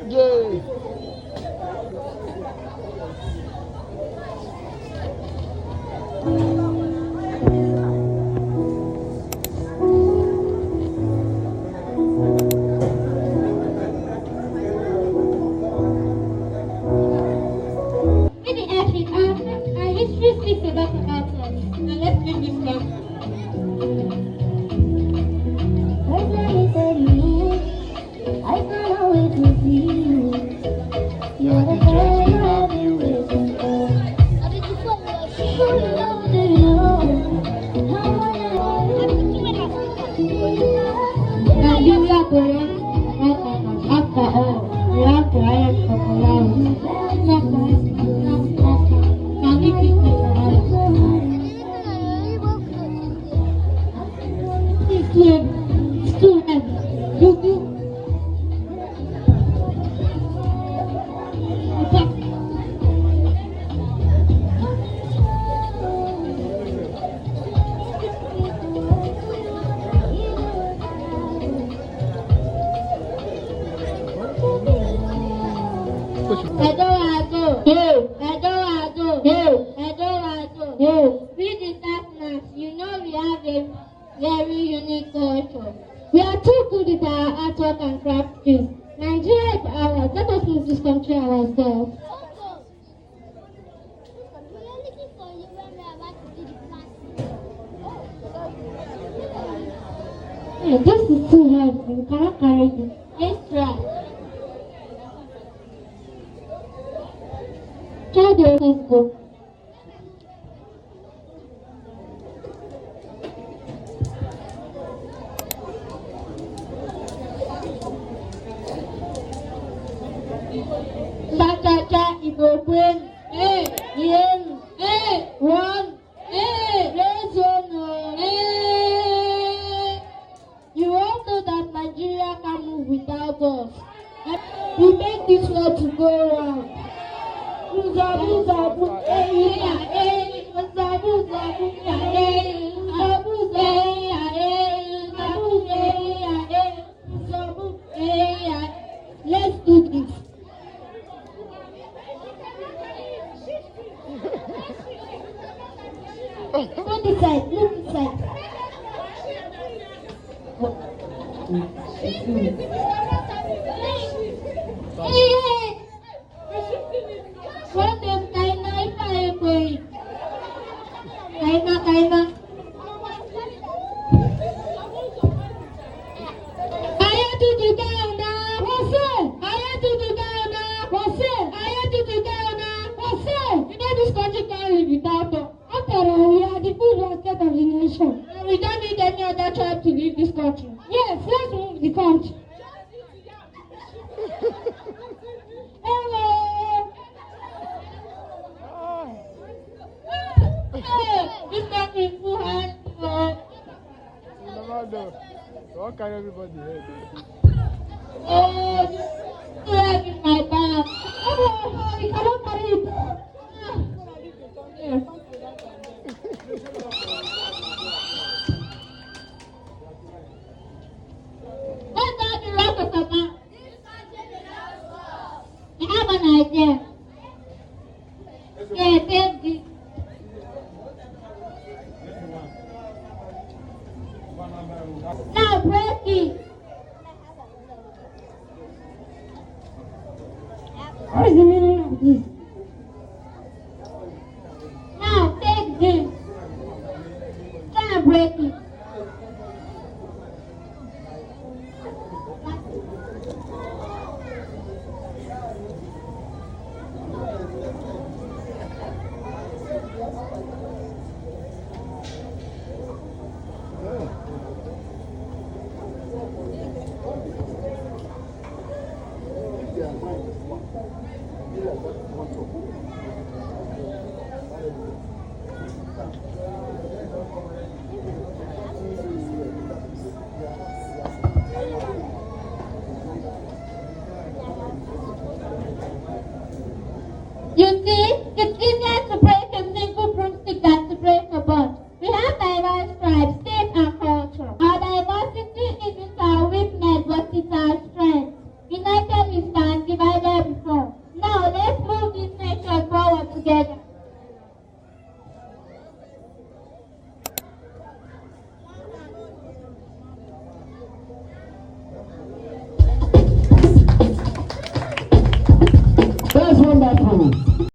Yay! Many ethnic our history speaks a lot about us. Now let's bring this down. I can't wait to see you. You're the judge of you. Nigeria correct after all. We have to hire popularity. Not correct. Can we keep it's too heavy. You. Read the darkness. You know we have a very unique culture. We are too good at our artwork and craft skills. Nigeria is ours. Let us move this country ourselves. Hey, this is too heavy. We cannot carry this. Let's try. Try the first book. Cha-cha-cha, Igbo Queen. Hey, yen. Hey, one. Hey, raise on. Hey. You all know that Nigeria can move without us. We make this world to go round. Buza, buza, hey, hey, buza, buza, hey, buza, hey, let's do this. Look inside, look inside. Hey! What is kaina ipa ekwe? Kaina. Aya tutu kaina. What's Aya tutu kaina. What's Aya tutu kaina. What's You know this country can't live without us. After all, we are the food basket of the nation. And we don't need any other tribe to leave this country. Yes, let's move the country. Hello. Hey, this country is full hand. Don't carry everybody here. Oh, this too heavy in my bag. Oh, I cannot carry it. Yes. What's that the rest of the map? I have an idea. Yeah, take this. Now break it. What is the meaning of this?